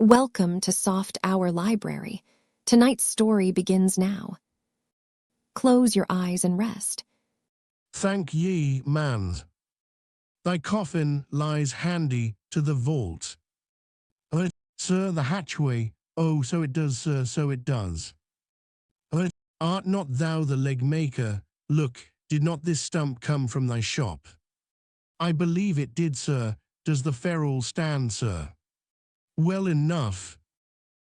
Welcome to Soft Hour Library. Tonight's story begins now. Close your eyes and rest. Thank ye, man. Thy coffin lies handy to the vault. Sir, the hatchway, oh, so it does, sir, so it does. Art not thou the leg maker? Look, did not this stump come from thy shop? I believe it did, sir. Does the ferrule stand, sir? Well enough.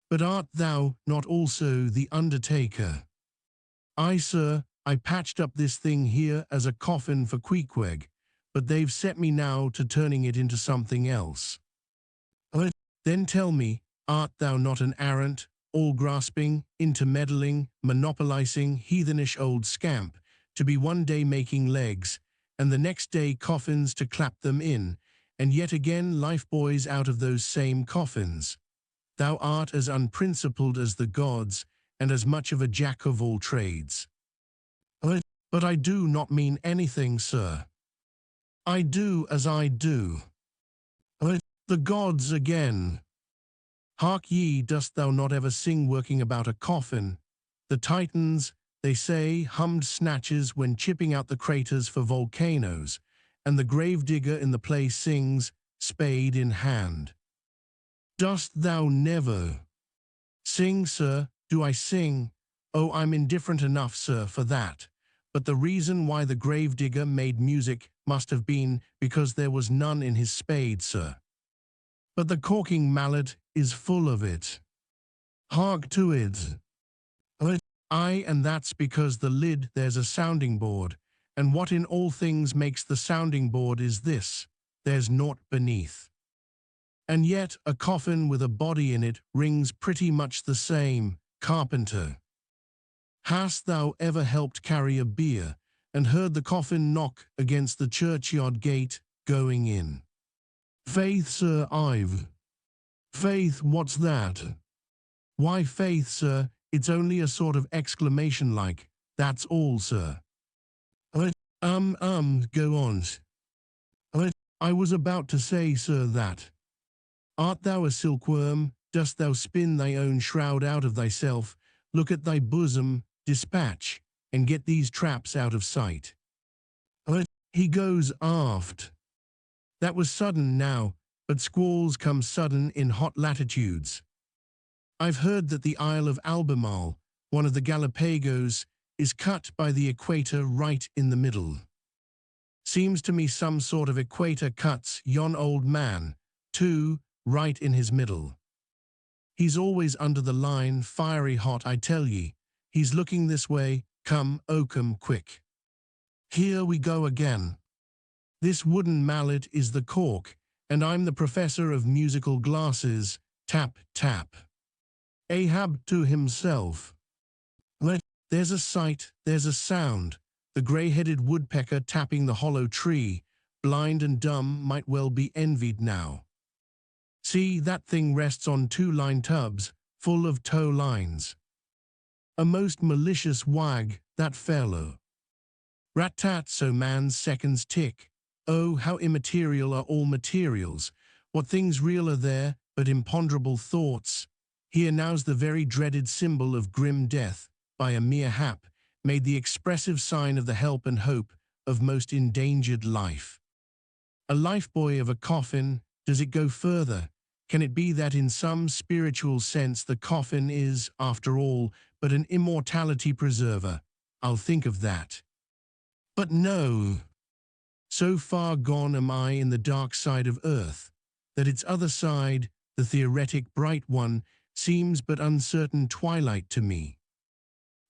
But art thou not also the undertaker? Aye, sir, I patched up this thing here as a coffin for Queequeg, but they've set me now to turning it into something else. Then tell me, art thou not an arrant, all-grasping, intermeddling, monopolizing, heathenish old scamp, to be one day making legs, and the next day coffins to clap them in, and yet again life-buoys out of those same coffins? Thou art as unprincipled as the gods, and as much of a jack of all trades. But I do not mean anything, sir. I do as I do. The gods again. Hark ye, dost thou not ever sing working about a coffin? The Titans, they say, hummed snatches when chipping out the craters for volcanoes, and the gravedigger in the play sings, spade in hand. Dost thou never? Sing, sir, do I sing? Oh, I'm indifferent enough, sir, for that. But the reason why the gravedigger made music must have been because there was none in his spade, sir. But the corking mallet is full of it. Hark to it. Aye, and that's because the lid there's a sounding board, and what in all things makes the sounding board is this: there's naught beneath. And yet a coffin with a body in it rings pretty much the same, carpenter. Hast thou ever helped carry a bier, and heard the coffin knock against the churchyard gate, going in? Faith, sir, I've. Faith, what's that? Why, faith, sir, it's only a sort of exclamation like, that's all, sir. Go on. I was about to say, sir, that. Art thou a silkworm? Dost thou spin thy own shroud out of thyself? Look at thy bosom, dispatch, and get these traps out of sight. He goes aft. That was sudden now, but squalls come sudden in hot latitudes. I've heard that the Isle of Albemarle, one of the Galapagos, is cut by the equator right in the middle. Seems to me some sort of equator cuts yon old man, too, right in his middle. He's always under the line, fiery hot, I tell ye. He's looking this way, come, Oakham, quick. Here we go again. This wooden mallet is the cork, and I'm the professor of musical glasses, tap, tap. Ahab to himself. There's a sight, there's a sound, the grey-headed woodpecker tapping the hollow tree, blind and dumb, might well be envied now. See, that thing rests on 2 line tubs, full of tow lines. A most malicious wag, that fellow. Rat-tat, so man's seconds tick. Oh, how immaterial are all materials. What things real are there, but imponderable thoughts. Here now's the very dreaded symbol of grim death, by a mere hap, made the expressive sign of the help and hope of most endangered life. A lifebuoy of a coffin, does it go further? Can it be that in some spiritual sense the coffin is, after all, but an immortality preserver? I'll think of that. But no. So far gone am I in the dark side of earth, that its other side, the theoretic bright one, seems but uncertain twilight to me.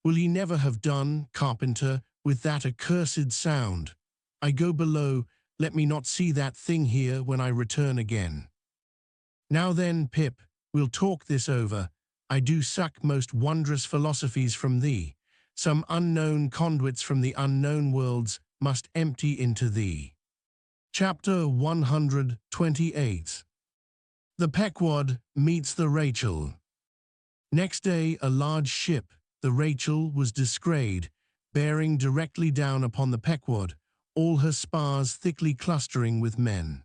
Will ye never have done, carpenter, with that accursed sound? I go below, let me not see that thing here when I return again. Now then, Pip, we'll talk this over. I do suck most wondrous philosophies from thee. Some unknown conduits from the unknown worlds must empty into thee. Chapter 128. The Pequod meets the Rachel. Next day, a large ship, the Rachel, was descried, bearing directly down upon the Pequod, all her spars thickly clustering with men.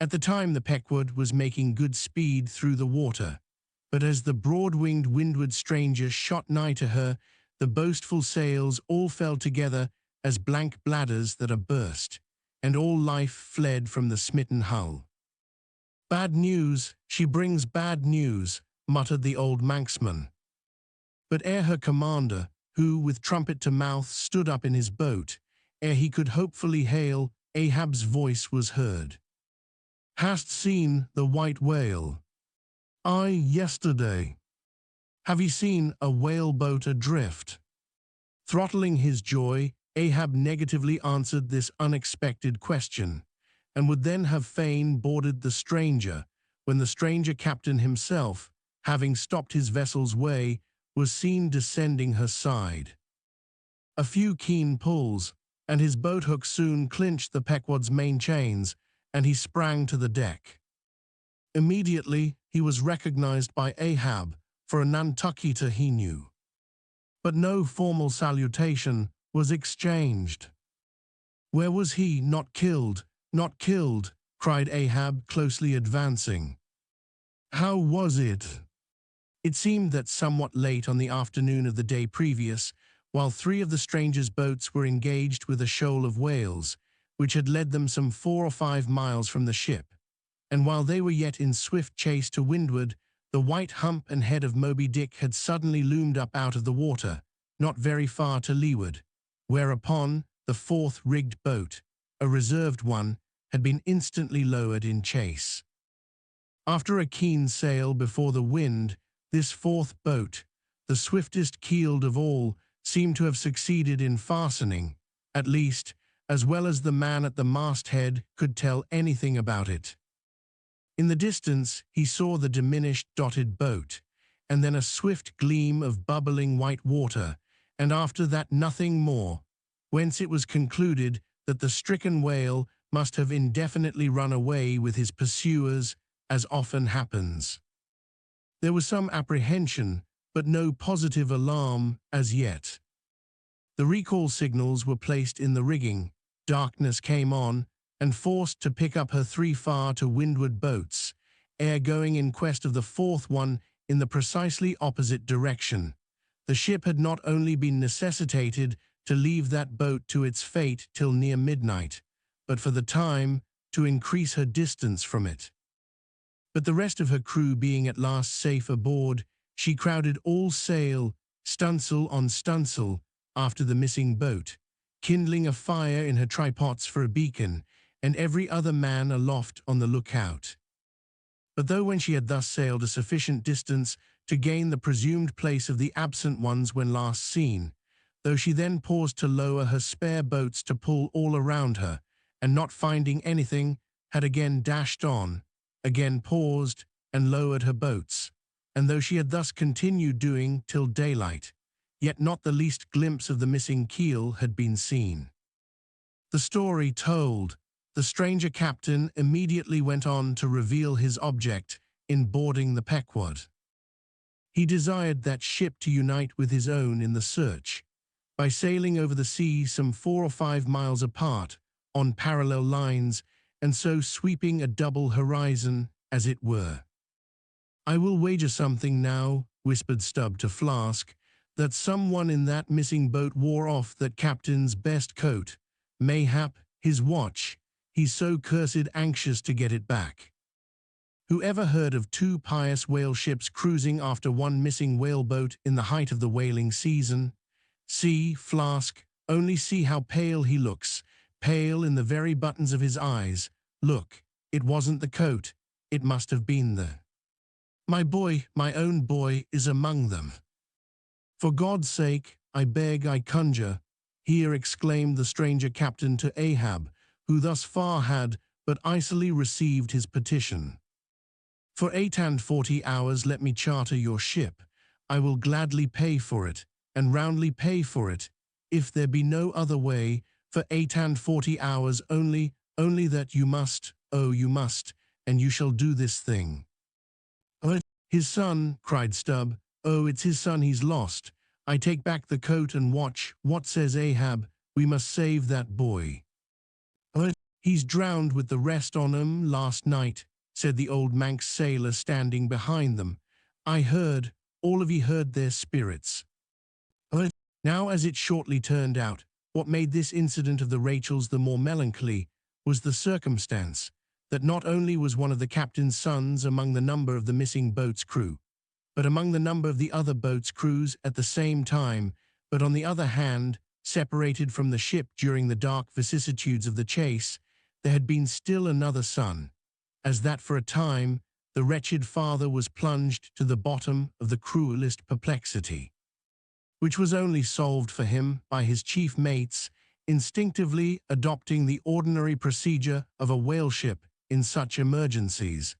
At the time the Pequod was making good speed through the water, but as the broad-winged windward stranger shot nigh to her, the boastful sails all fell together as blank bladders that are burst, and all life fled from the smitten hull. "Bad news, she brings bad news," muttered the old Manxman. But ere her commander, who with trumpet to mouth stood up in his boat, ere he could hopefully hail, Ahab's voice was heard. "Hast seen the white whale?" "Aye, yesterday." "Have ye seen a whale-boat adrift?" Throttling his joy, Ahab negatively answered this unexpected question, and would then have fain boarded the stranger, when the stranger captain himself, having stopped his vessel's way, was seen descending her side. A few keen pulls, and his boat-hook soon clinched the Pequod's main chains, and he sprang to the deck. Immediately he was recognized by Ahab for a Nantucketer he knew. But no formal salutation was exchanged. "Where was he? Not killed, not killed," cried Ahab, closely advancing. "How was it?" It seemed that somewhat late on the afternoon of the day previous, while three of the strangers' boats were engaged with a shoal of whales, which had led them some 4 or 5 miles from the ship, and while they were yet in swift chase to windward, the white hump and head of Moby-Dick had suddenly loomed up out of the water, not very far to leeward, whereupon the fourth rigged boat, a reserved one, had been instantly lowered in chase. After a keen sail before the wind, this fourth boat, the swiftest keeled of all, seemed to have succeeded in fastening, at least, as well as the man at the masthead could tell anything about it. In the distance he saw the diminished dotted boat, and then a swift gleam of bubbling white water, and after that nothing more, whence it was concluded that the stricken whale must have indefinitely run away with his pursuers, as often happens. There was some apprehension, but no positive alarm as yet. The recall signals were placed in the rigging, darkness came on, and forced to pick up her 3 far to windward boats, ere going in quest of the fourth one in the precisely opposite direction. The ship had not only been necessitated to leave that boat to its fate till near midnight, but for the time to increase her distance from it. But the rest of her crew being at last safe aboard, she crowded all sail, stunsail on stunsail, after the missing boat, kindling a fire in her trypots for a beacon, and every other man aloft on the lookout. But though when she had thus sailed a sufficient distance to gain the presumed place of the absent ones when last seen, though she then paused to lower her spare boats to pull all around her, and not finding anything, had again dashed on, again paused, and lowered her boats, and though she had thus continued doing till daylight, yet not the least glimpse of the missing keel had been seen. The story told, the stranger captain immediately went on to reveal his object in boarding the Pequod. He desired that ship to unite with his own in the search, by sailing over the sea some 4 or 5 miles apart, on parallel lines, and so sweeping a double horizon, as it were. "I will wager something now," whispered Stubb to Flask, "that someone in that missing boat wore off that captain's best coat, mayhap his watch, he's so cursed anxious to get it back." Who ever heard of 2 pious whale ships cruising after one missing whaleboat in the height of the whaling season? See, Flask, only see how pale he looks, pale in the very buttons of his eyes. Look, it wasn't the coat, it must have been the... My boy, my own boy, is among them. "For God's sake, I beg, I conjure," here exclaimed the stranger captain to Ahab, who thus far had but icily received his petition. "For 48 hours let me charter your ship. I will gladly pay for it, and roundly pay for it, if there be no other way, for 48 hours only that you must, oh you must, and you shall do this thing." "Oh, his son," cried Stubb. "Oh, it's his son he's lost. I take back the coat and watch. What says Ahab? We must save that boy." "Oh, He's drowned with the rest on 'em last night, said the old Manx sailor standing behind them. I heard, all of ye heard their spirits. Now, as it shortly turned out, what made this incident of the Rachels the more melancholy was the circumstance that not only was one of the captain's sons among the number of the missing boat's crew, but among the number of the other boat's crews at the same time, but on the other hand, separated from the ship during the dark vicissitudes of the chase, there had been still another son, as that for a time the wretched father was plunged to the bottom of the cruelest perplexity, which was only solved for him by his chief mates instinctively adopting the ordinary procedure of a whale ship in such emergencies,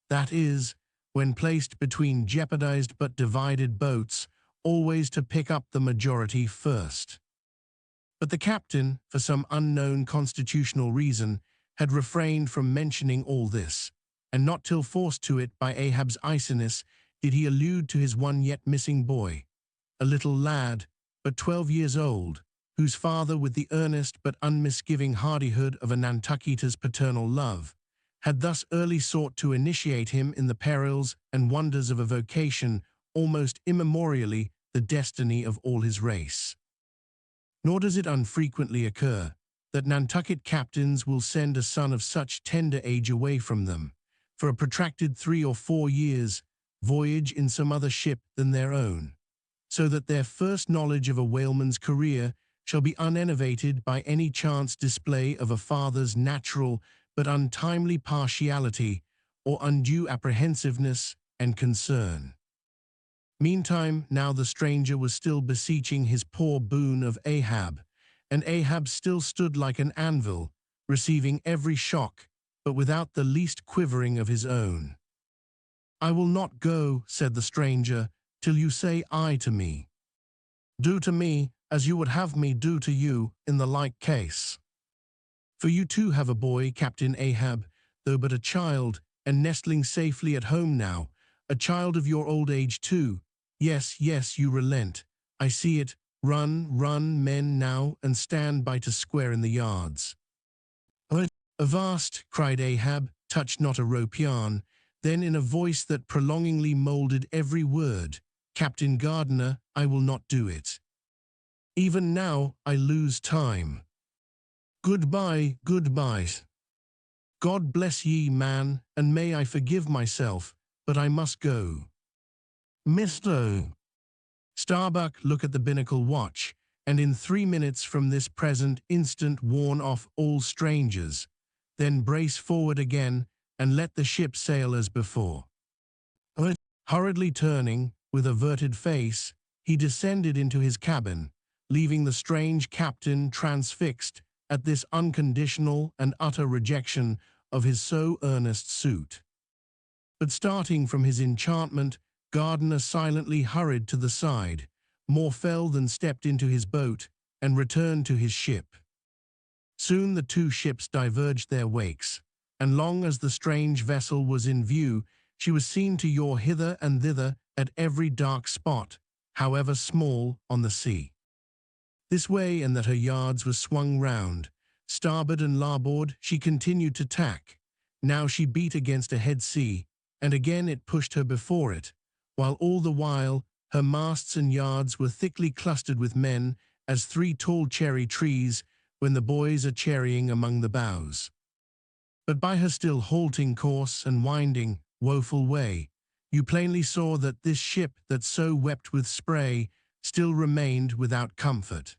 that is, when placed between jeopardized but divided boats, always to pick up the majority first. But the captain, for some unknown constitutional reason, had refrained from mentioning all this, and not till forced to it by Ahab's iciness did he allude to his one yet missing boy, a little lad, but 12 years old, whose father, with the earnest but unmisgiving hardihood of a Nantucketa's paternal love, had thus early sought to initiate him in the perils and wonders of a vocation almost immemorially the destiny of all his race. Nor does it unfrequently occur that Nantucket captains will send a son of such tender age away from them, for a protracted 3 or 4 years' voyage in some other ship than their own, so that their first knowledge of a whaleman's career shall be unenervated by any chance display of a father's natural but untimely partiality or undue apprehensiveness and concern. Meantime, now the stranger was still beseeching his poor boon of Ahab, and Ahab still stood like an anvil, receiving every shock, but without the least quivering of his own. I will not go, said the stranger, till you say aye to me. Do to me as you would have me do to you in the like case. For you too have a boy, Captain Ahab, though but a child, and nestling safely at home now, a child of your old age too. Yes, yes, you relent. I see it. Run, run, men, now, and stand by to square in the yards. Avast, cried Ahab, touch not a rope yarn. Then in a voice that prolongingly moulded every word, Captain Gardiner, I will not do it. Even now I lose time. Goodbye, goodbye. God bless ye, man, and may I forgive myself, but I must go. Mr. Starbuck, look at the binnacle watch, and in 3 minutes from this present instant warn off all strangers, then brace forward again, and let the ship sail as before. Hurriedly turning, with averted face, he descended into his cabin, leaving the strange captain transfixed at this unconditional and utter rejection of his so earnest suit. But starting from his enchantment, Gardiner silently hurried to the side, more fell than stepped into his boat, and returned to his ship. Soon the two ships diverged their wakes, and long as the strange vessel was in view, she was seen to yaw hither and thither at every dark spot, however small, on the sea. This way and that her yards were swung round. Starboard and larboard she continued to tack. Now she beat against a head sea, and again it pushed her before it, while all the while her masts and yards were thickly clustered with men, as 3 tall cherry trees when the boys are cherrying among the boughs. But by her still halting course and winding, woeful way, you plainly saw that this ship that so wept with spray still remained without comfort.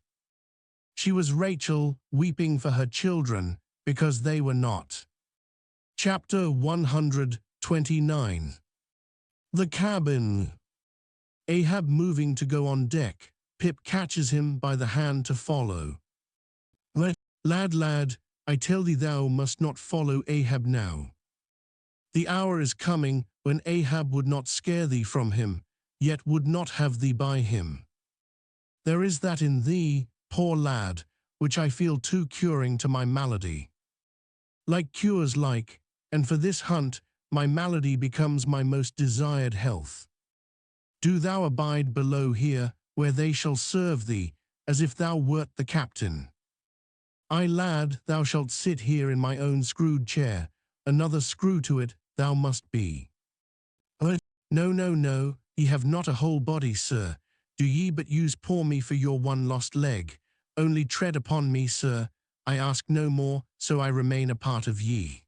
She was Rachel weeping for her children because they were not. Chapter 129. The cabin. Ahab moving to go on deck, Pip catches him by the hand to follow. Lad, lad, I tell thee thou must not follow Ahab now. The hour is coming when Ahab would not scare thee from him, yet would not have thee by him. There is that in thee, poor lad, which I feel too curing to my malady. Like cures like, and for this hunt my malady becomes my most desired health. Do thou abide below here, where they shall serve thee, as if thou wert the captain. Ay, lad, thou shalt sit here in my own screwed chair, another screw to it thou must be. No, no, no, ye have not a whole body, sir. Do ye but use poor me for your one lost leg? Only tread upon me, sir. I ask no more, so I remain a part of ye.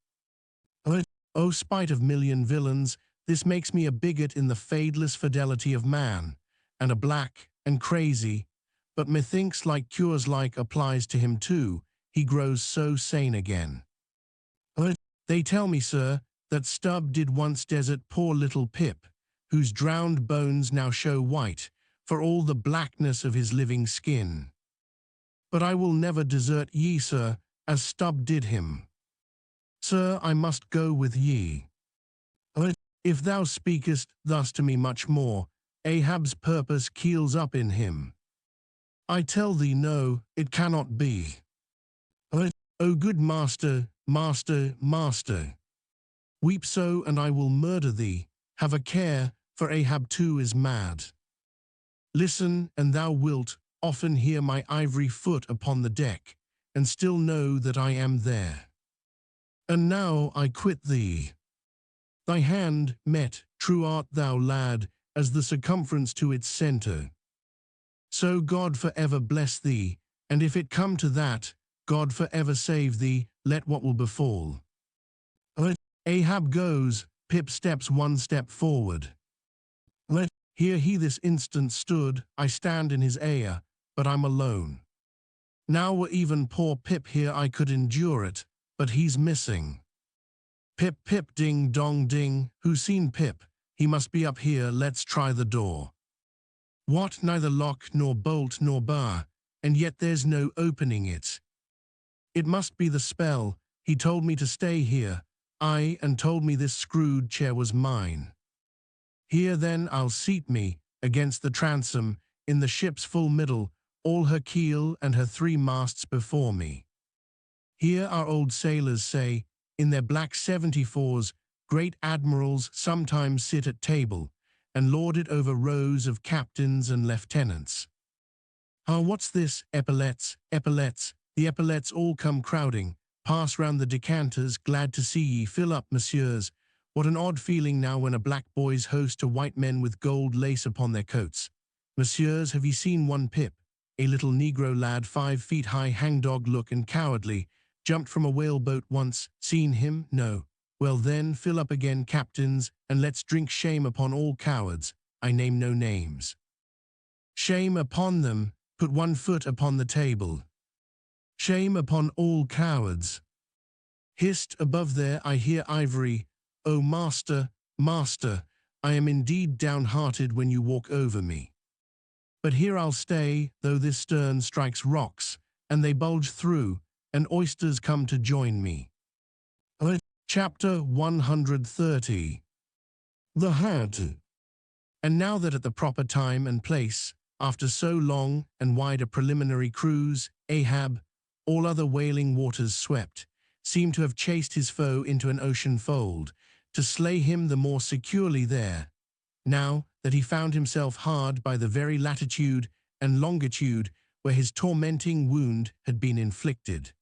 O spite of million villains, this makes me a bigot in the fadeless fidelity of man, and a black and crazy, but methinks like cures like applies to him too, he grows so sane again. They tell me, sir, that Stubb did once desert poor little Pip, whose drowned bones now show white, for all the blackness of his living skin. But I will never desert ye, sir, as Stubb did him. Sir, I must go with ye. If thou speakest thus to me much more, Ahab's purpose keels up in him. I tell thee no, it cannot be. O good master, master, master, weep so and I will murder thee, have a care, for Ahab too is mad. Listen, and thou wilt often hear my ivory foot upon the deck, and still know that I am there. And now I quit thee. Thy hand met, true art thou, lad, as the circumference to its centre. So God for ever bless thee, and if it come to that, God for ever save thee, let what will befall. Ahab goes, Pip steps one step forward. Here he this instant stood, I stand in his ear, but I'm alone. Now were even poor Pip here I could endure it, but he's missing. Pip, Pip, ding, dong, ding, who's seen Pip? He must be up here, let's try the door. What, neither lock nor bolt nor bar, and yet there's no opening it. It must be the spell, he told me to stay here, aye, and told me this screwed chair was mine. Here then I'll seat me, against the transom, in the ship's full middle, all her keel and her 3 masts before me. Here our old sailors say, in their black 74s, great admirals sometimes sit at table, and lord it over rows of captains and lieutenants. Ah, what's this? Epaulets, epaulets, the epaulets all come crowding, pass round the decanters, glad to see ye, fill up, messieurs. What an odd feeling now when a black boys host to white men with gold lace upon their coats. Messieurs, have ye seen one Pip, a little negro lad 5 feet high, hangdog look and cowardly, jumped from a whaleboat once, seen him? No. Well then, fill up again, captains, and let's drink shame upon all cowards, I name no names. Shame upon them, put 1 foot upon the table. Shame upon all cowards. Hist, above there I hear ivory, O master, master, I am indeed downhearted when you walk over me. But here I'll stay, though this stern strikes rocks, and they bulge through, and oysters come to join me. Chapter 130. The Hat. And now that at the proper time and place, after so long and wide a preliminary cruise, Ahab, all other wailing waters swept, seemed to have chased his foe into an ocean fold, to slay him the more securely there, now that he found himself hard by the very latitude and longitude where his tormenting wound had been inflicted.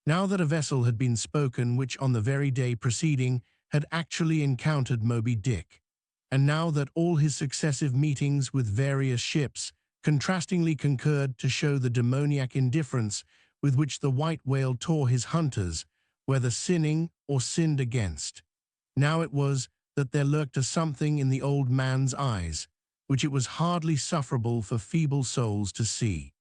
Now that a vessel had been spoken which on the very day preceding had actually encountered Moby-Dick, and now that all his successive meetings with various ships contrastingly concurred to show the demoniac indifference with which the white whale tore his hunters, whether sinning or sinned against. Now it was that there lurked a something in the old man's eyes, which it was hardly sufferable for feeble souls to see.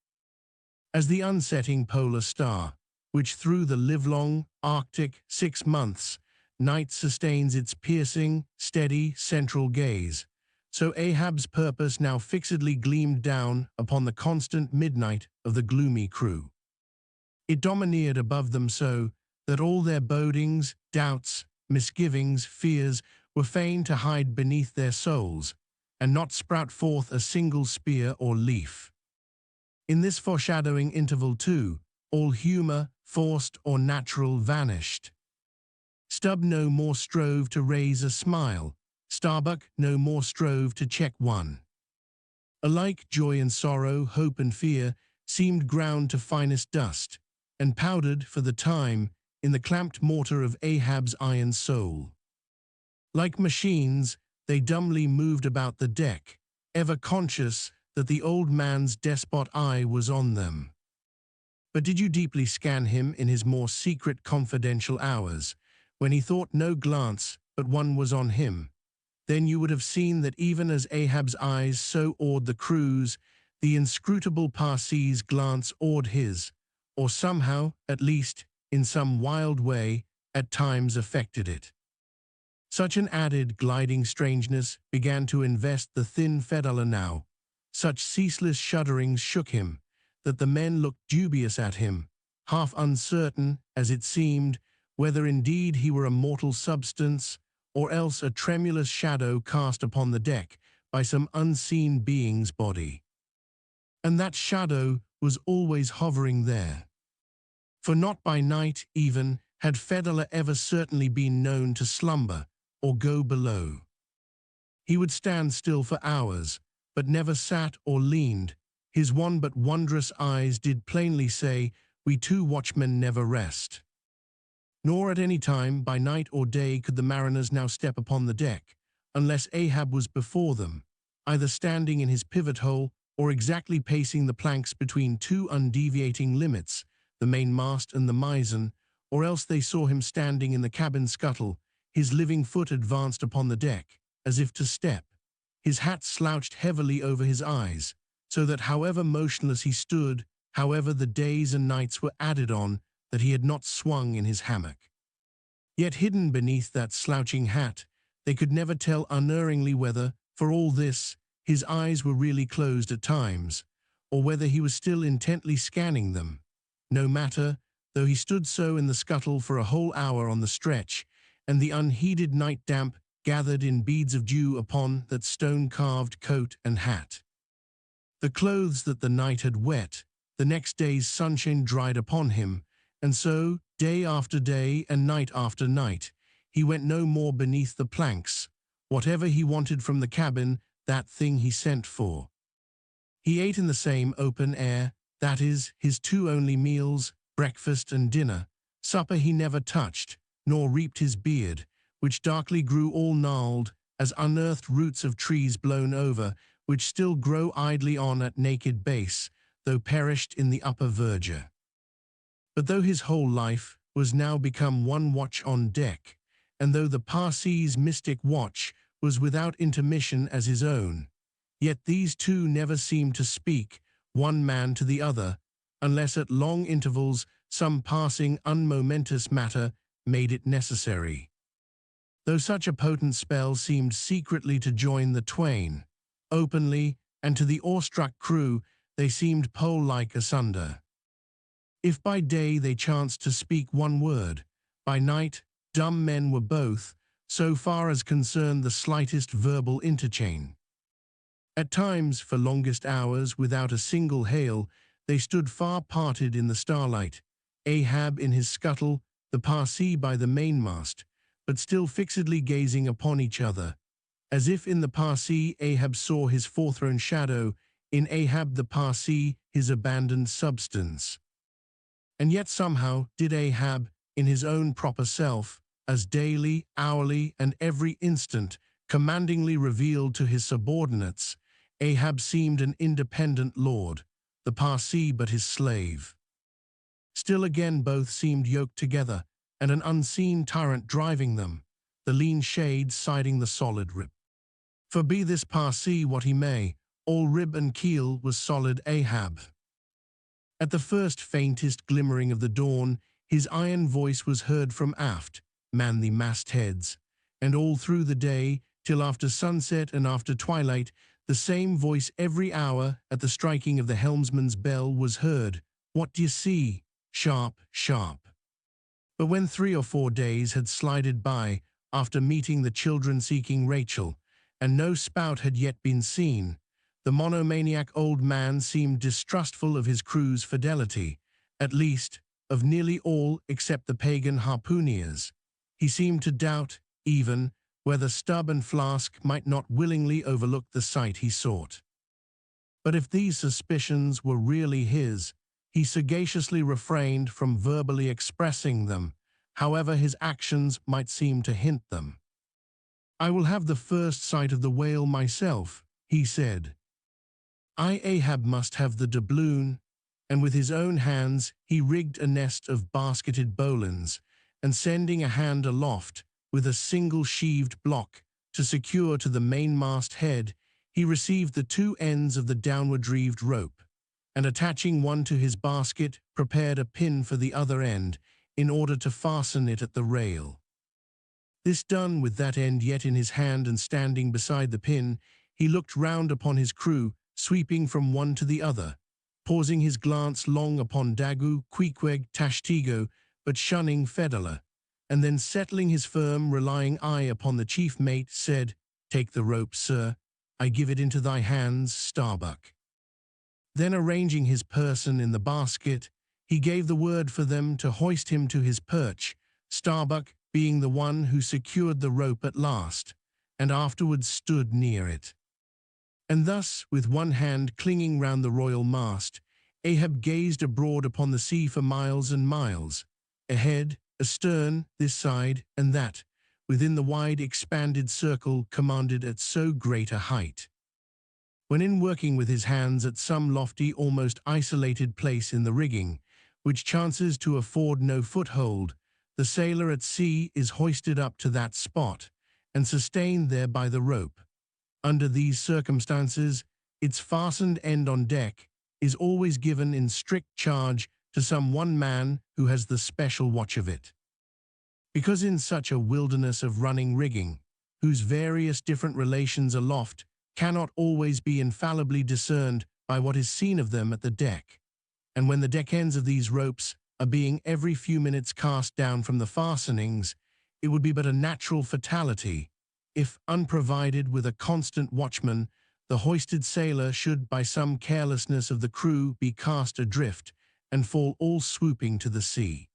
As the unsetting polar star, which through the livelong Arctic 6 months night sustains its piercing, steady, central gaze, so Ahab's purpose now fixedly gleamed down upon the constant midnight of the gloomy crew. It domineered above them so that all their bodings, doubts, misgivings, fears were fain to hide beneath their souls, and not sprout forth a single spear or leaf. In this foreshadowing interval, too, all humour, forced or natural, vanished. Stubb no more strove to raise a smile, Starbuck no more strove to check one. Alike joy and sorrow, hope and fear, seemed ground to finest dust, and powdered for the time in the clamped mortar of Ahab's iron soul. Like machines, they dumbly moved about the deck, ever conscious that the old man's despot eye was on them. But did you deeply scan him in his more secret confidential hours, when he thought no glance but one was on him? Then you would have seen that even as Ahab's eyes so awed the crews, the inscrutable Parsee's glance awed his, or somehow, at least, in some wild way, at times affected it. Such an added, gliding strangeness began to invest the thin Fedallah now. Such ceaseless shudderings shook him, that the men looked dubious at him, half uncertain, as it seemed, whether indeed he were a mortal substance, or else a tremulous shadow cast upon the deck by some unseen being's body. And that shadow was always hovering there. For not by night, even, had Fedallah ever certainly been known to slumber or go below. He would stand still for hours, but never sat or leaned. His one but wondrous eyes did plainly say, "We two watchmen never rest." Nor at any time, by night or day, could the mariners now step upon the deck, unless Ahab was before them, either standing in his pivot hole or exactly pacing the planks between two undeviating limits, the mainmast and the mizzen, or else they saw him standing in the cabin scuttle, his living foot advanced upon the deck, as if to step, his hat slouched heavily over his eyes, so that however motionless he stood, however the days and nights were added on, that he had not swung in his hammock. Yet hidden beneath that slouching hat, they could never tell unerringly whether, for all this, his eyes were really closed at times, or whether he was still intently scanning them. No matter, though he stood so in the scuttle for a whole hour on the stretch, and the unheeded night damp gathered in beads of dew upon that stone-carved coat and hat. The clothes that the night had wet, the next day's sunshine dried upon him, and so, day after day and night after night, he went no more beneath the planks. Whatever he wanted from the cabin, that thing he sent for. He ate in the same open air, that is, his two only meals, breakfast and dinner. Supper he never touched, nor reaped his beard, which darkly grew all gnarled, as unearthed roots of trees blown over, which still grow idly on at naked base, though perished in the upper verdure. But though his whole life was now become one watch on deck, and though the Parsee's mystic watch was without intermission as his own, yet these two never seemed to speak, one man to the other, unless at long intervals some passing unmomentous matter made it necessary. Though such a potent spell seemed secretly to join the twain, openly, and to the awestruck crew they seemed pole-like asunder. If by day they chanced to speak one word, by night dumb men were both, so far as concerned the slightest verbal interchange. At times, for longest hours, without a single hail, they stood far parted in the starlight, Ahab in his scuttle, the Parsee by the mainmast, but still fixedly gazing upon each other, as if in the Parsee Ahab saw his forthrown shadow, in Ahab the Parsee his abandoned substance. And yet somehow did Ahab, in his own proper self, as daily, hourly, and every instant commandingly revealed to his subordinates, Ahab seemed an independent lord, the Parsee but his slave. Still again both seemed yoked together, and an unseen tyrant driving them, the lean shades siding the solid rib. For be this Parsee what he may, all rib and keel was solid Ahab. At the first faintest glimmering of the dawn, his iron voice was heard from aft, "Man the mastheads," and all through the day, till after sunset and after twilight, the same voice every hour at the striking of the helmsman's bell was heard, "What d'ye see? Sharp, sharp." But when 3 or 4 days had slided by, after meeting the children seeking Rachel, and no spout had yet been seen, the monomaniac old man seemed distrustful of his crew's fidelity, at least, of nearly all except the pagan harpooneers. He seemed to doubt, even, whether Stubb and Flask might not willingly overlook the sight he sought. But if these suspicions were really his, he sagaciously refrained from verbally expressing them, however his actions might seem to hint them. "I will have the first sight of the whale myself," he said. Ahab must have the doubloon, and with his own hands he rigged a nest of basketed bowlines, and sending a hand aloft with a single sheaved block to secure to the mainmast head, he received the two ends of the downward-reeved rope, and attaching one to his basket, prepared a pin for the other end, in order to fasten it at the rail. This done, with that end yet in his hand and standing beside the pin, he looked round upon his crew, sweeping from one to the other, pausing his glance long upon Daggoo, Queequeg, Tashtego, but shunning Fedallah, and then settling his firm, relying eye upon the chief mate, said, "Take the rope, sir. I give it into thy hands, Starbuck." Then arranging his person in the basket, he gave the word for them to hoist him to his perch, Starbuck being the one who secured the rope at last, and afterwards stood near it. And thus, with one hand clinging round the royal mast, Ahab gazed abroad upon the sea for miles and miles, ahead, astern, this side, and that, within the wide expanded circle commanded at so great a height. When in working with his hands at some lofty, almost isolated place in the rigging, which chances to afford no foothold, the sailor at sea is hoisted up to that spot, and sustained there by the rope. Under these circumstances, its fastened end on deck is always given in strict charge to some one man who has the special watch of it. Because in such a wilderness of running rigging, whose various different relations aloft cannot always be infallibly discerned by what is seen of them at the deck, and when the deck ends of these ropes are being every few minutes cast down from the fastenings, it would be but a natural fatality if, unprovided with a constant watchman, the hoisted sailor should by some carelessness of the crew be cast adrift and fall all swooping to the sea.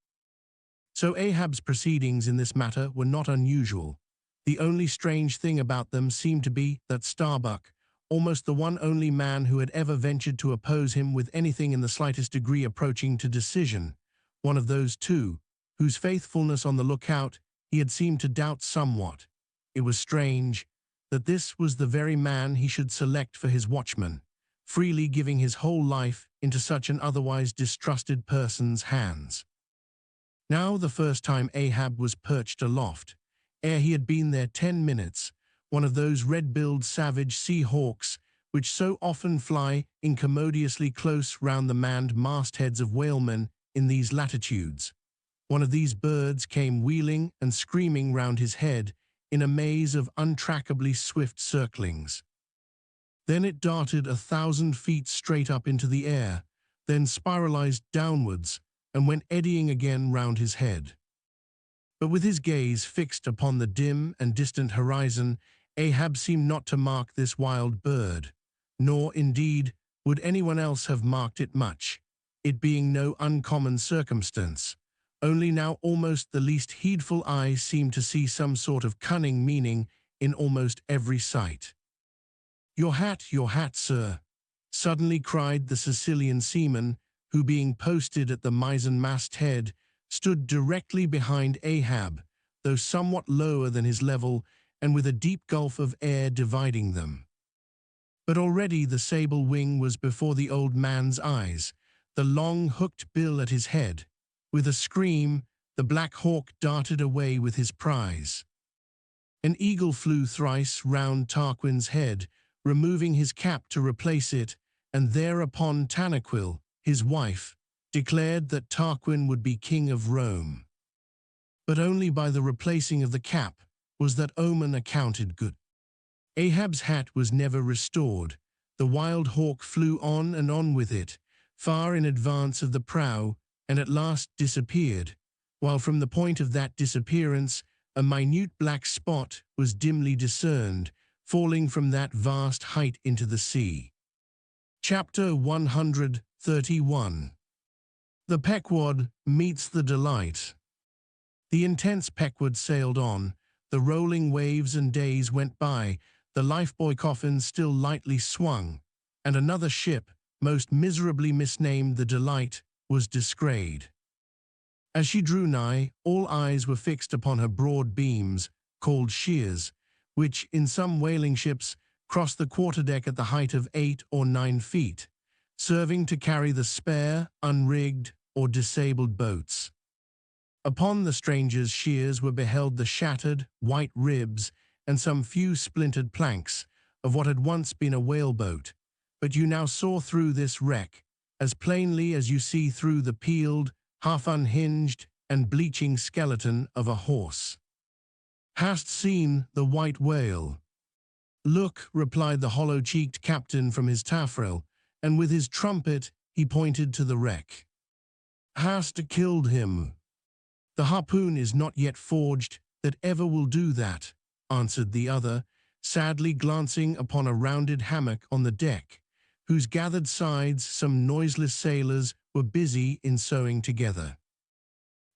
So Ahab's proceedings in this matter were not unusual. The only strange thing about them seemed to be that Starbuck, almost the one only man who had ever ventured to oppose him with anything in the slightest degree approaching to decision, one of those two, whose faithfulness on the lookout he had seemed to doubt somewhat. It was strange that this was the very man he should select for his watchman, freely giving his whole life into such an otherwise distrusted person's hands. Now the first time Ahab was perched aloft, ere he had been there 10 minutes, one of those red-billed savage sea hawks which so often fly incommodiously close round the manned mastheads of whalemen in these latitudes. One of these birds came wheeling and screaming round his head in a maze of untrackably swift circlings. Then it darted 1,000 feet straight up into the air, then spiralized downwards and went eddying again round his head. But with his gaze fixed upon the dim and distant horizon, Ahab seemed not to mark this wild bird, nor, indeed, would anyone else have marked it much, it being no uncommon circumstance. Only now almost the least heedful eye seemed to see some sort of cunning meaning in almost every sight. Your hat, sir," suddenly cried the Sicilian seaman, who, being posted at the mizzen-mast head, stood directly behind Ahab, though somewhat lower than his level, and with a deep gulf of air dividing them. But already the sable wing was before the old man's eyes, the long hooked bill at his head. With a scream, the black hawk darted away with his prize. An eagle flew thrice round Tarquin's head, removing his cap to replace it, and thereupon Tanaquil, his wife, declared that Tarquin would be king of Rome. But only by the replacing of the cap was that omen accounted good. Ahab's hat was never restored. The wild hawk flew on and on with it, far in advance of the prow, and at last disappeared, while from the point of that disappearance a minute black spot was dimly discerned, falling from that vast height into the sea. Chapter 131. The Pequod Meets the Delight. The intense Pequod sailed on, the rolling waves and days went by, the lifebuoy coffin still lightly swung, and another ship, most miserably misnamed the Delight, was disgrayed. As she drew nigh, all eyes were fixed upon her broad beams, called shears, which, in some whaling ships, crossed the quarterdeck at the height of 8 or 9 feet, serving to carry the spare, unrigged, or disabled boats. Upon the stranger's shears were beheld the shattered, white ribs and some few splintered planks of what had once been a whaleboat, but you now saw through this wreck as plainly as you see through the peeled, half unhinged, and bleaching skeleton of a horse. "Hast seen the white whale?" "Look," replied the hollow-cheeked captain from his taffrail, and with his trumpet he pointed to the wreck. "Hast killed him?" "The harpoon is not yet forged that ever will do that," answered the other, sadly glancing upon a rounded hammock on the deck, whose gathered sides some noiseless sailors were busy in sewing together.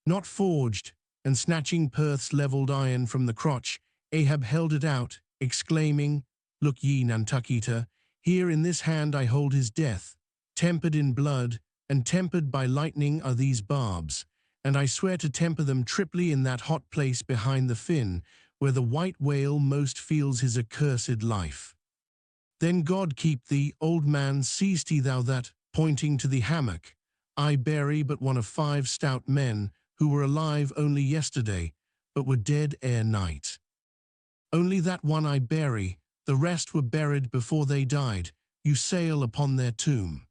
"Not forged," and snatching Perth's levelled iron from the crotch, Ahab held it out, exclaiming, "Look ye, Nantucketer, here in this hand I hold his death, tempered in blood, and tempered by lightning are these barbs, and I swear to temper them triply in that hot place behind the fin, where the white whale most feels his accursed life. Then God keep thee, old man, seest thou that, pointing to the hammock, I bury but one of 5 stout men, who were alive only yesterday, but were dead ere night. Only that one I bury, the rest were buried before they died, you sail upon their tomb."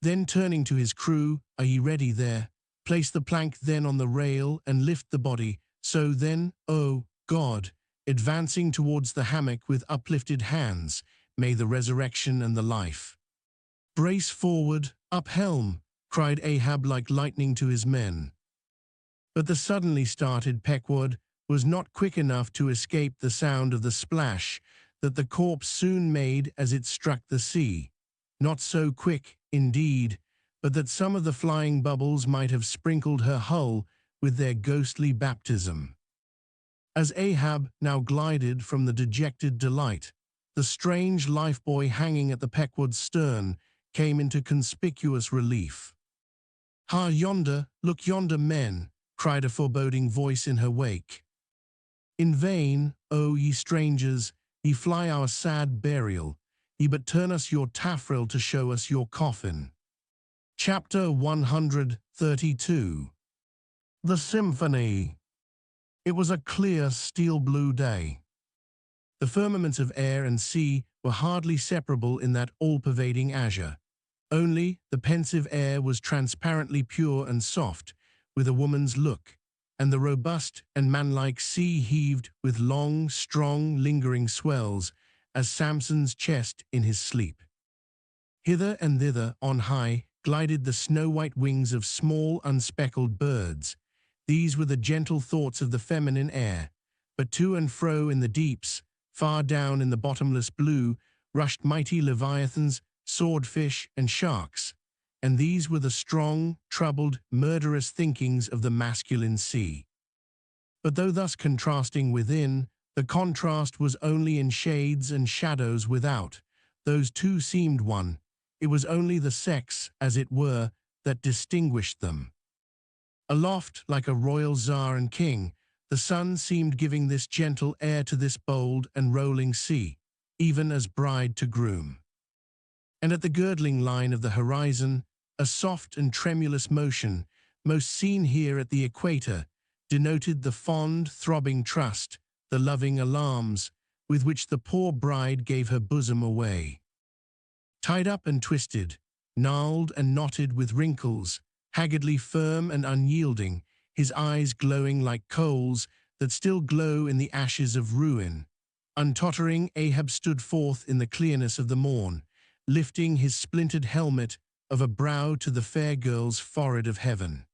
Then turning to his crew, "Are ye ready there? Place the plank then on the rail and lift the body, so then, O God," advancing towards the hammock with uplifted hands, "may the resurrection and the life." "Brace forward, up helm," cried Ahab like lightning to his men. But the suddenly started Pequod was not quick enough to escape the sound of the splash that the corpse soon made as it struck the sea. Not so quick, indeed, but that some of the flying bubbles might have sprinkled her hull with their ghostly baptism. As Ahab now glided from the dejected Delight, the strange lifebuoy hanging at the Pequod's stern came into conspicuous relief. "Ha, yonder, look yonder, men," cried a foreboding voice in her wake. "In vain, O ye strangers, ye fly our sad burial, ye but turn us your taffrail to show us your coffin." Chapter 132. The Symphony. It was a clear steel-blue day. The firmaments of air and sea were hardly separable in that all-pervading azure. Only the pensive air was transparently pure and soft, with a woman's look, and the robust and manlike sea heaved with long, strong, lingering swells, as Samson's chest in his sleep. Hither and thither on high glided the snow-white wings of small, unspeckled birds. These were the gentle thoughts of the feminine air, but to and fro in the deeps, far down in the bottomless blue, rushed mighty leviathans, swordfish, and sharks, and these were the strong, troubled, murderous thinkings of the masculine sea. But though thus contrasting within, the contrast was only in shades and shadows without. Those two seemed one. It was only the sex, as it were, that distinguished them. Aloft, like a royal czar and king, the sun seemed giving this gentle air to this bold and rolling sea, even as bride to groom. And at the girdling line of the horizon, a soft and tremulous motion, most seen here at the equator, denoted the fond, throbbing trust, the loving alarms, with which the poor bride gave her bosom away. Tied up and twisted, gnarled and knotted with wrinkles, haggardly firm and unyielding, his eyes glowing like coals that still glow in the ashes of ruin. Untottering, Ahab stood forth in the clearness of the morn, lifting his splintered helmet of a brow to the fair girl's forehead of heaven.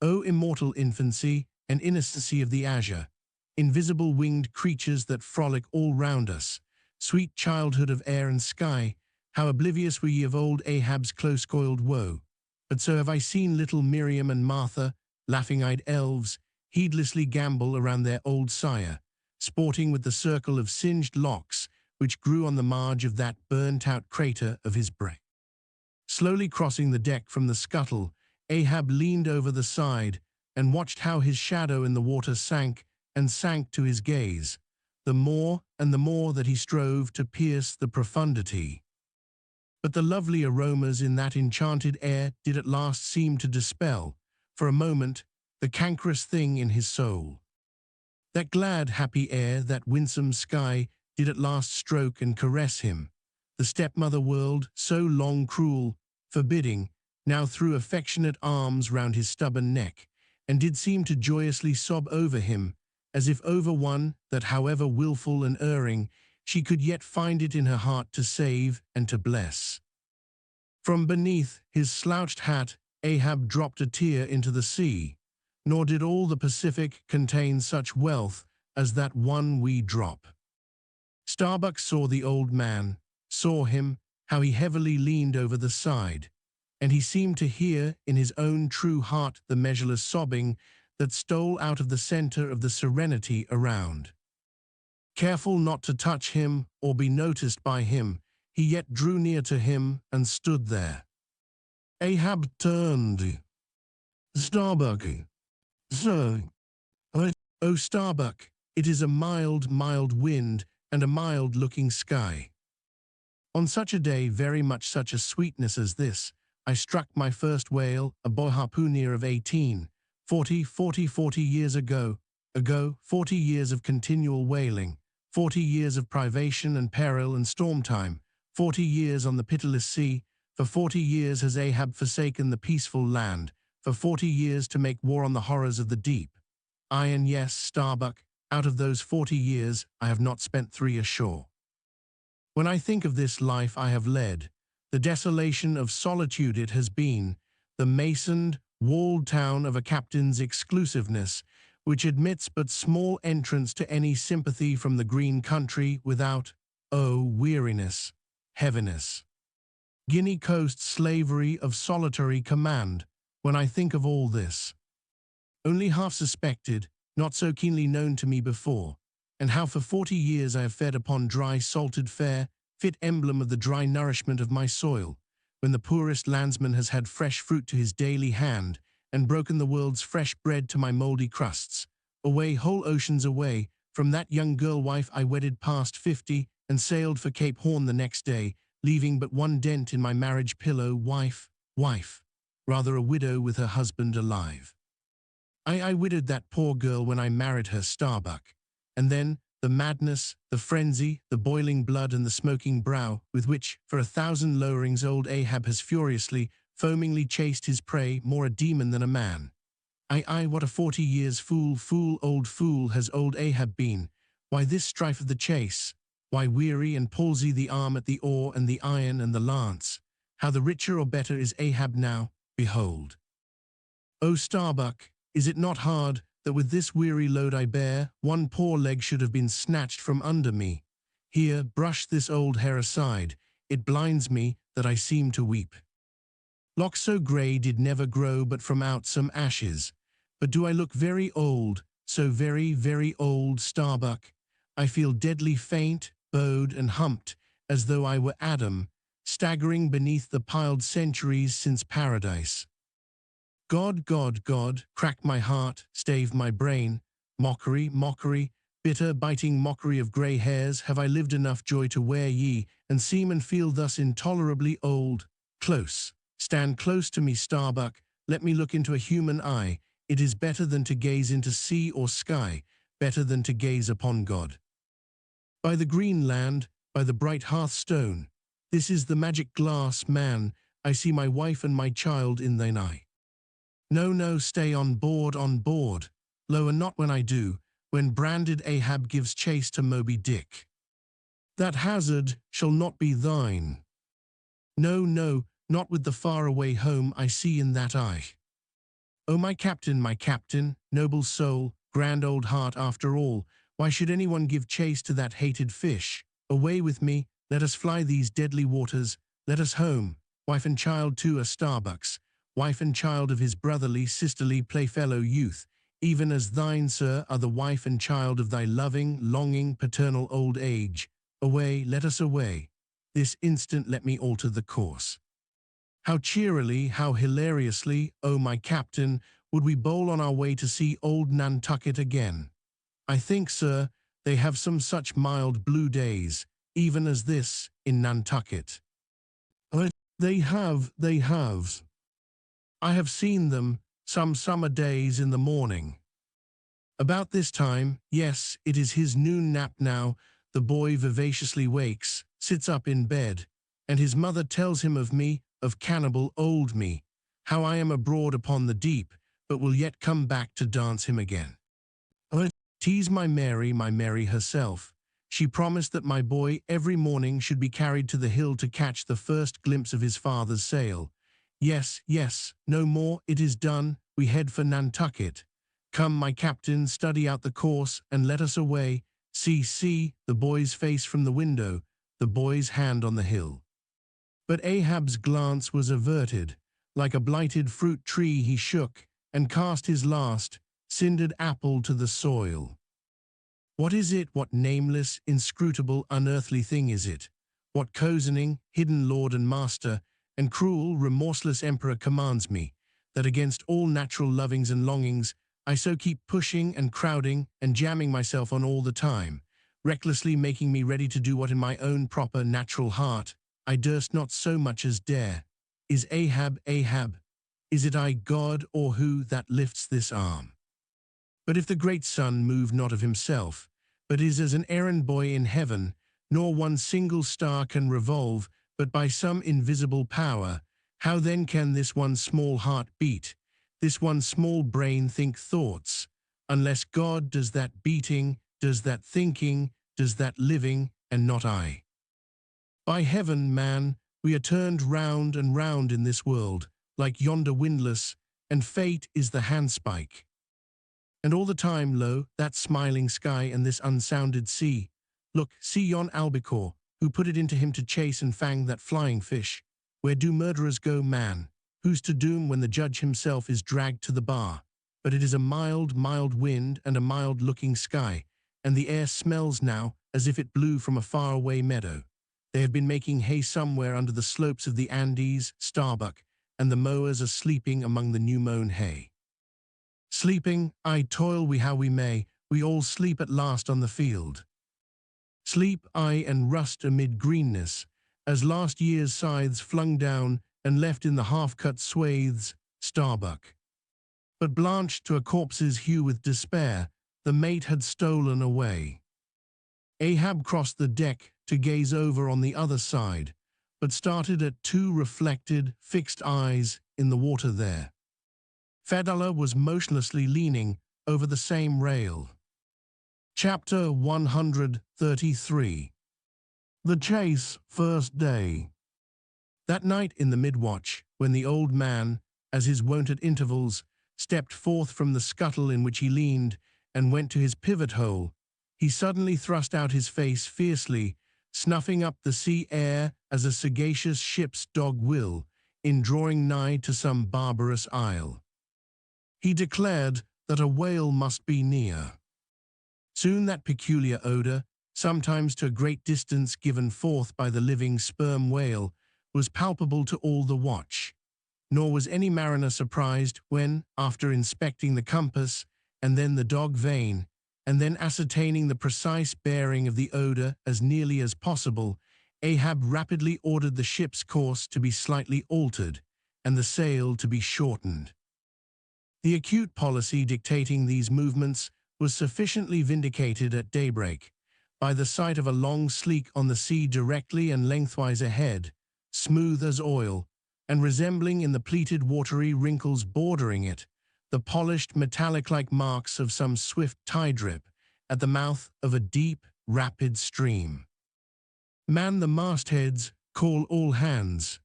O immortal infancy and innocency of the azure, invisible winged creatures that frolic all round us, sweet childhood of air and sky, how oblivious were ye of old Ahab's close-coiled woe. But so have I seen little Miriam and Martha, laughing-eyed elves, heedlessly gambol around their old sire, sporting with the circle of singed locks which grew on the marge of that burnt-out crater of his brain. Slowly crossing the deck from the scuttle, Ahab leaned over the side and watched how his shadow in the water sank and sank to his gaze, the more and the more that he strove to pierce the profundity. But the lovely aromas in that enchanted air did at last seem to dispel, for a moment, the cankerous thing in his soul. That glad, happy air, that winsome sky, did at last stroke and caress him. The stepmother world, so long cruel, forbidding, now threw affectionate arms round his stubborn neck, and did seem to joyously sob over him, as if over one that, however wilful and erring, she could yet find it in her heart to save and to bless. From beneath his slouched hat, Ahab dropped a tear into the sea, nor did all the Pacific contain such wealth as that one wee drop. Starbuck saw the old man, saw him, how he heavily leaned over the side, and he seemed to hear in his own true heart the measureless sobbing that stole out of the center of the serenity around. Careful not to touch him or be noticed by him, he yet drew near to him and stood there. Ahab turned. Starbuck, sir. Oh, Starbuck, it is a mild, mild wind and a mild-looking sky. On such a day, very much such a sweetness as this, I struck my first whale, a boy harpooner of 18, 40 years ago, 40 years of continual whaling, 40 years of privation and peril and storm time, 40 years on the pitiless sea. For 40 years has Ahab forsaken the peaceful land, for 40 years to make war on the horrors of the deep. Aye, and yes, Starbuck, out of those 40 years I have not spent 3 ashore. When I think of this life I have led, the desolation of solitude it has been, the masoned, walled town of a captain's exclusiveness, which admits but small entrance to any sympathy from the green country without, oh, weariness, heaviness. Guinea Coast slavery of solitary command, when I think of all this. Only half suspected, not so keenly known to me before, and how for 40 years I have fed upon dry salted fare, fit emblem of the dry nourishment of my soil, when the poorest landsman has had fresh fruit to his daily hand, and broken the world's fresh bread to my mouldy crusts. Away, whole oceans away, from that young girl wife I wedded past 50, and sailed for Cape Horn the next day, leaving but one dent in my marriage pillow, wife, rather a widow with her husband alive. I widowed that poor girl when I married her, Starbuck, and then the madness, the frenzy, the boiling blood and the smoking brow with which, for 1,000 lowerings, old Ahab has furiously, foamingly chased his prey, more a demon than a man. What a 40 years old fool has old Ahab been. Why this strife of the chase? Why weary and palsy the arm at the oar and the iron and the lance? How the richer or better is Ahab now, behold. O Starbuck, is it not hard that with this weary load I bear, one poor leg should have been snatched from under me? Here, brush this old hair aside, it blinds me that I seem to weep. Locks so grey did never grow but from out some ashes. But do I look very old, so very, very old, Starbuck? I feel deadly faint, bowed and humped, as though I were Adam, staggering beneath the piled centuries since paradise. God, crack my heart, stave my brain, mockery, bitter, biting mockery of grey hairs, have I lived enough joy to wear ye, and seem and feel thus intolerably old? Close, stand close to me, Starbuck, let me look into a human eye, it is better than to gaze into sea or sky, better than to gaze upon God. By the green land, by the bright hearthstone, this is the magic glass, man, I see my wife and my child in thine eye. No, stay on board, lo, and not when I do, when branded Ahab gives chase to Moby-Dick. That hazard shall not be thine. No, not with the faraway home I see in that eye. O my captain, noble soul, grand old heart after all, why should anyone give chase to that hated fish? Away with me, let us fly these deadly waters, let us home, wife and child too are Starbuck's, wife and child of his brotherly, sisterly, playfellow youth, even as thine, sir, are the wife and child of thy loving, longing, paternal old age. Away, let us away. This instant let me alter the course. How cheerily, how hilariously, oh my captain, would we bowl on our way to see old Nantucket again. I think, sir, they have some such mild blue days, even as this, in Nantucket. They have, they have. I have seen them, some summer days in the morning. About this time, yes, it is his noon nap now, the boy vivaciously wakes, sits up in bed, and his mother tells him of me, of cannibal old me, how I am abroad upon the deep, but will yet come back to dance him again. Tease my Mary herself. She promised that my boy every morning should be carried to the hill to catch the first glimpse of his father's sail. Yes, yes, no more, it is done, we head for Nantucket. Come, my captain, study out the course, and let us away. See, the boy's face from the window, the boy's hand on the hill. But Ahab's glance was averted. Like a blighted fruit tree he shook, and cast his last, cindered apple to the soil. What is it, what nameless, inscrutable, unearthly thing is it? What cozening, hidden lord and master, and cruel, remorseless emperor commands me, that against all natural lovings and longings, I so keep pushing and crowding and jamming myself on all the time, recklessly making me ready to do what in my own proper natural heart I durst not so much as dare? Is Ahab? Is it I, God, or who, that lifts this arm? But if the great sun move not of himself, but is as an errand boy in heaven, nor one single star can revolve, but by some invisible power, how then can this one small heart beat, this one small brain think thoughts, unless God does that beating, does that thinking, does that living, and not I? By heaven, man, we are turned round and round in this world, like yonder windlass, and fate is the handspike. And all the time, lo, that smiling sky and this unsounded sea. Look, see yon albacore, who put it into him to chase and fang that flying fish. Where do murderers go, man? Who's to doom when the judge himself is dragged to the bar? But it is a mild, mild wind and a mild-looking sky, and the air smells now as if it blew from a far-away meadow. They have been making hay somewhere under the slopes of the Andes, Starbuck, and the mowers are sleeping among the new-mown hay. Sleeping, aye, toil we how we may, we all sleep at last on the field. Sleep, aye, and rust amid greenness, as last year's scythes flung down and left in the half-cut swathes, Starbuck. But blanched to a corpse's hue with despair, the mate had stolen away. Ahab crossed the deck to gaze over on the other side, but started at two reflected, fixed eyes in the water there. Fedallah was motionlessly leaning over the same rail. Chapter 133. The Chase, First Day. That night in the mid-watch, when the old man, as his wont at intervals, stepped forth from the scuttle in which he leaned and went to his pivot-hole, he suddenly thrust out his face fiercely, snuffing up the sea air as a sagacious ship's dog will, in drawing nigh to some barbarous isle. He declared that a whale must be near. Soon that peculiar odor, sometimes to a great distance given forth by the living sperm whale, was palpable to all the watch. Nor was any mariner surprised when, after inspecting the compass, and then the dog vane, and then ascertaining the precise bearing of the odor as nearly as possible, Ahab rapidly ordered the ship's course to be slightly altered, and the sail to be shortened. The acute policy dictating these movements was sufficiently vindicated at daybreak, by the sight of a long sleek on the sea directly and lengthwise ahead, smooth as oil, and resembling in the pleated watery wrinkles bordering it, the polished metallic-like marks of some swift tide-rip at the mouth of a deep, rapid stream. Man the mastheads, call all hands.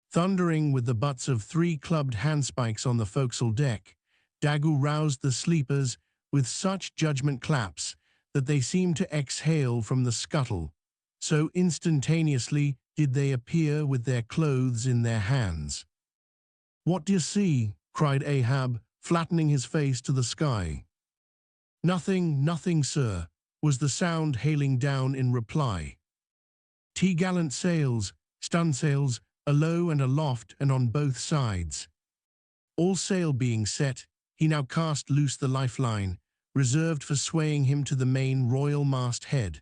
Thundering with the butts of 3 clubbed handspikes on the forecastle deck, Daggoo roused the sleepers with such judgment claps that they seemed to exhale from the scuttle, so instantaneously did they appear with their clothes in their hands. "What do you see?" cried Ahab, flattening his face to the sky. Nothing, sir," was the sound hailing down in reply. "T-gallant sails, stunsails, alow and aloft and on both sides. All sail being set, he now cast loose the lifeline, reserved for swaying him to the main royal mast head,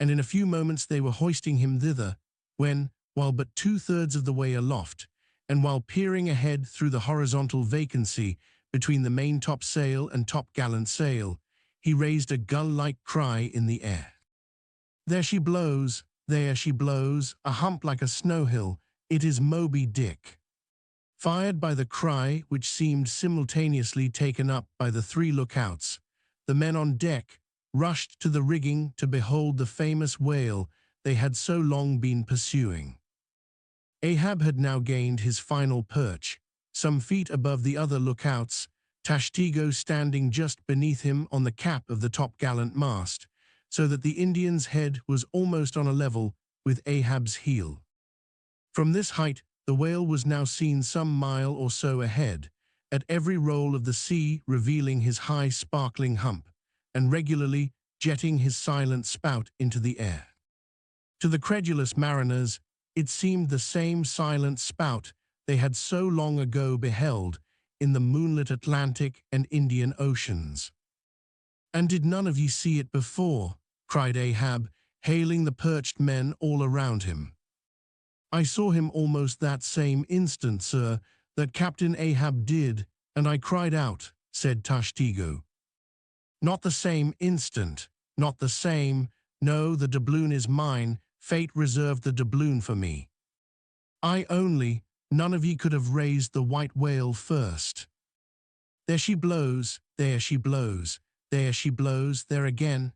and in a few moments they were hoisting him thither, when, while but 2/3 of the way aloft, and while peering ahead through the horizontal vacancy between the main topsail and topgallant sail, he raised a gull-like cry in the air. There she blows, a hump like a snow-hill, it is Moby-Dick. Fired by the cry, which seemed simultaneously taken up by the 3 lookouts, the men on deck rushed to the rigging to behold the famous whale they had so long been pursuing. Ahab had now gained his final perch, some feet above the other lookouts, Tashtego standing just beneath him on the cap of the topgallant mast, so that the Indian's head was almost on a level with Ahab's heel. From this height, the whale was now seen some mile or so ahead, at every roll of the sea revealing his high sparkling hump, and regularly jetting his silent spout into the air. To the credulous mariners, it seemed the same silent spout they had so long ago beheld in the moonlit Atlantic and Indian Oceans. "And did none of ye see it before?" cried Ahab, hailing the perched men all around him. "I saw him almost that same instant, sir, that Captain Ahab did, and I cried out," said Tashtego. "Not the same instant, not the same. No, the doubloon is mine. Fate reserved the doubloon for me. I only, none of ye could have raised the white whale first. There she blows, there she blows, there she blows, there again,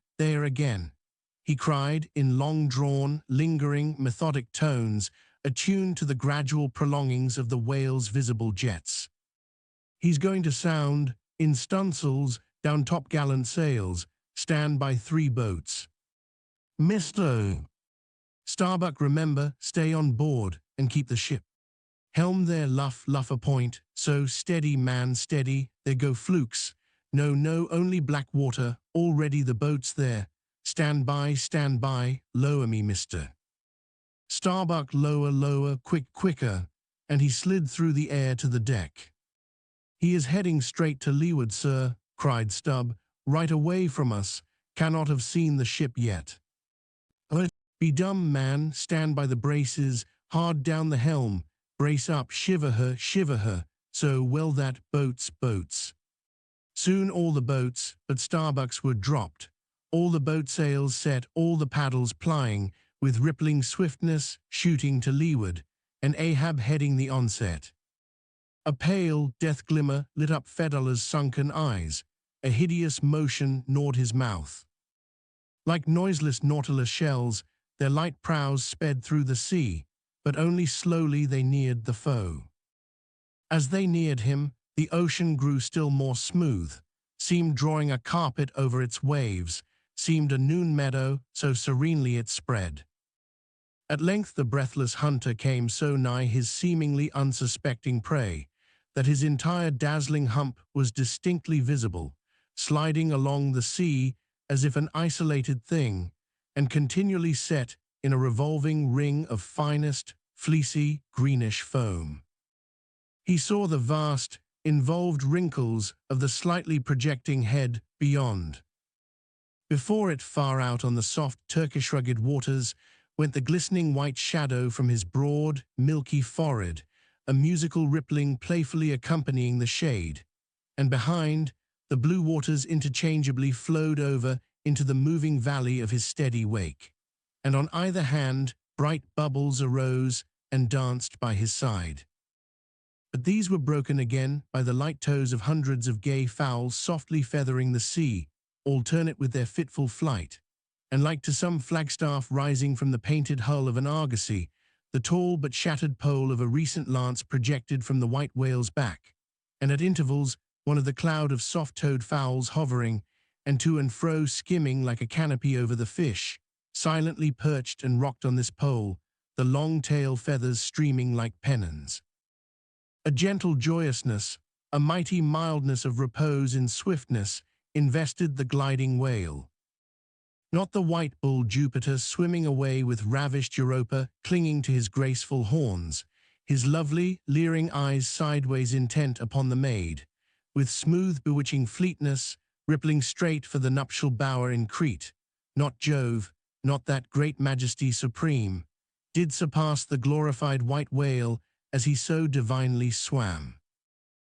he cried in long-drawn, lingering, methodic tones, attuned to the gradual prolongings of the whale's visible jets. "He's going to sound, in stunsails, down topgallant sails, stand by 3 boats. Mr. Starbuck, remember, stay on board, and keep the ship. Helm there, luff a point, so, steady, man, steady, there go flukes. No, only black water, already the boat's there. Stand by, lower me, mister. Starbuck, lower, quicker," and he slid through the air to the deck. "He is heading straight to leeward, sir," cried Stubb, "right away from us, cannot have seen the ship yet." "Be dumb, man, stand by the braces, hard down the helm, brace up, shiver her, so, well that, boats." Soon all the boats, but Starbuck's, were dropped, all the boat sails set, all the paddles plying, with rippling swiftness, shooting to leeward, and Ahab heading the onset. A pale, death glimmer lit up Fedallah's sunken eyes, a hideous motion gnawed his mouth. Like noiseless nautilus shells, their light prows sped through the sea, but only slowly they neared the foe. As they neared him, the ocean grew still more smooth, seemed drawing a carpet over its waves, seemed a noon meadow, so serenely it spread. At length the breathless hunter came so nigh his seemingly unsuspecting prey that his entire dazzling hump was distinctly visible, sliding along the sea as if an isolated thing, and continually set in a revolving ring of finest, fleecy, greenish foam. He saw the vast, involved wrinkles of the slightly projecting head beyond. Before it, far out on the soft, Turkish-rugged waters, went the glistening white shadow from his broad, milky forehead, a musical rippling playfully accompanying the shade, and behind, the blue waters interchangeably flowed over into the moving valley of his steady wake, and on either hand bright bubbles arose and danced by his side. But these were broken again by the light toes of hundreds of gay fowls softly feathering the sea, alternate with their fitful flight, and like to some flagstaff rising from the painted hull of an argosy, the tall but shattered pole of a recent lance projected from the white whale's back, and at intervals one of the cloud of soft-toed fowls hovering, and to and fro skimming like a canopy over the fish, silently perched and rocked on this pole, the long tail feathers streaming like pennons. A gentle joyousness, a mighty mildness of repose in swiftness, invested the gliding whale. Not the white bull Jupiter swimming away with ravished Europa clinging to his graceful horns. his lovely, leering eyes sideways intent upon the maid, with smooth, bewitching fleetness, rippling straight for the nuptial bower in Crete. Not Jove, not that great majesty supreme, did surpass the glorified white whale as he so divinely swam.